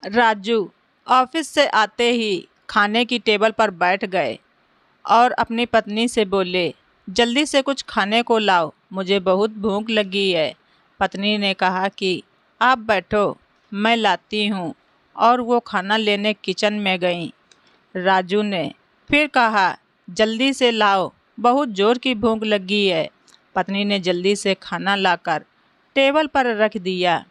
Raju office से आते ही खाने की टेबल पर बैठ गए और अपनी पत्नी से बोले, जल्दी से कुछ खाने को लाओ, मुझे बहुत भूख लगी है। पत्नी ने कहा कि आप बैठो, मैं लाती हूँ, और वो खाना लेने किचन में गईं। राजू ने फिर कहा, जल्दी से लाओ, बहुत ज़ोर की भूख लगी है। पत्नी ने जल्दी से खाना लाकर टेबल पर रख दिया।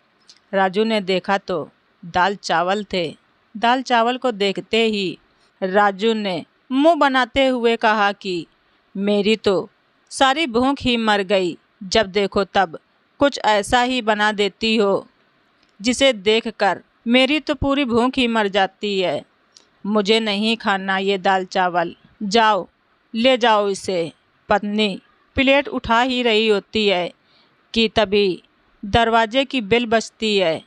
राजू ने देखा तो दाल चावल थे। दाल चावल को देखते ही राजू ने मुंह बनाते हुए कहा कि मेरी तो सारी भूख ही मर गई, जब देखो तब कुछ ऐसा ही बना देती हो जिसे देखकर मेरी तो पूरी भूख ही मर जाती है। मुझे नहीं खाना ये दाल चावल, जाओ ले जाओ इसे। पत्नी प्लेट उठा ही रही होती है कि तभी दरवाजे की बेल बजती है।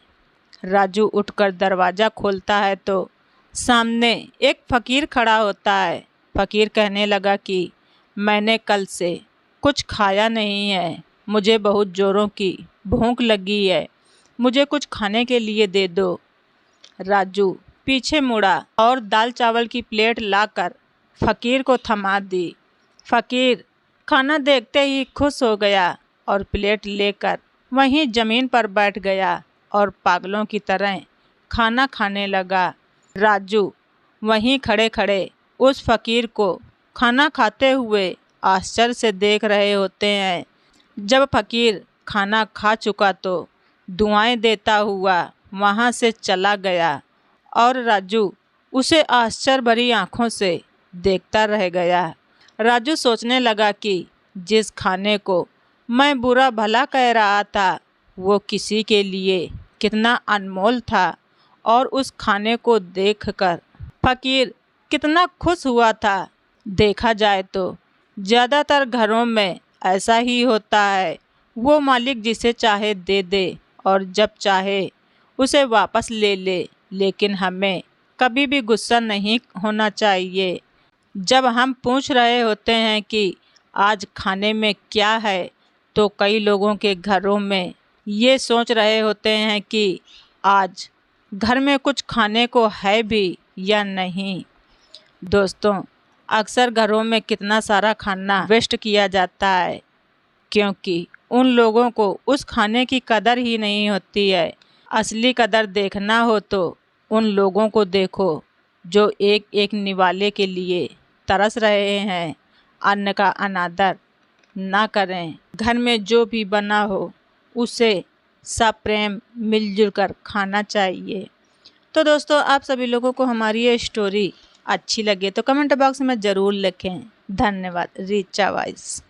राजू उठकर दरवाज़ा खोलता है तो सामने एक फ़कीर खड़ा होता है। फ़कीर कहने लगा कि मैंने कल से कुछ खाया नहीं है, मुझे बहुत ज़ोरों की भूख लगी है, मुझे कुछ खाने के लिए दे दो। राजू पीछे मुड़ा और दाल चावल की प्लेट लाकर फ़कीर को थमा दी। फ़कीर खाना देखते ही खुश हो गया और प्लेट लेकर वहीं ज़मीन पर बैठ गया और पागलों की तरह खाना खाने लगा। राजू वहीं खड़े खड़े उस फ़कीर को खाना खाते हुए आश्चर्य से देख रहे होते हैं। जब फ़कीर खाना खा चुका तो दुआएं देता हुआ वहाँ से चला गया और राजू उसे आश्चर्य भरी आँखों से देखता रह गया। राजू सोचने लगा कि जिस खाने को मैं बुरा भला कह रहा था वो किसी के लिए कितना अनमोल था, और उस खाने को देखकर फ़कीर कितना खुश हुआ था। देखा जाए तो ज़्यादातर घरों में ऐसा ही होता है, वो मालिक जिसे चाहे दे दे और जब चाहे उसे वापस ले ले, लेकिन हमें कभी भी गुस्सा नहीं होना चाहिए। जब हम पूछ रहे होते हैं कि आज खाने में क्या है, तो कई लोगों के घरों में ये सोच रहे होते हैं कि आज घर में कुछ खाने को है भी या नहीं। दोस्तों, अक्सर घरों में कितना सारा खाना वेस्ट किया जाता है, क्योंकि उन लोगों को उस खाने की कदर ही नहीं होती है। असली कदर देखना हो तो उन लोगों को देखो जो एक एक निवाले के लिए तरस रहे हैं। अन्न का अनादर ना करें। घर में जो भी बना हो उसे सब प्रेम मिलजुल कर खाना चाहिए। तो दोस्तों, आप सभी लोगों को हमारी ये स्टोरी अच्छी लगे तो कमेंट बॉक्स में ज़रूर लिखें। धन्यवाद। रीचा वाइस।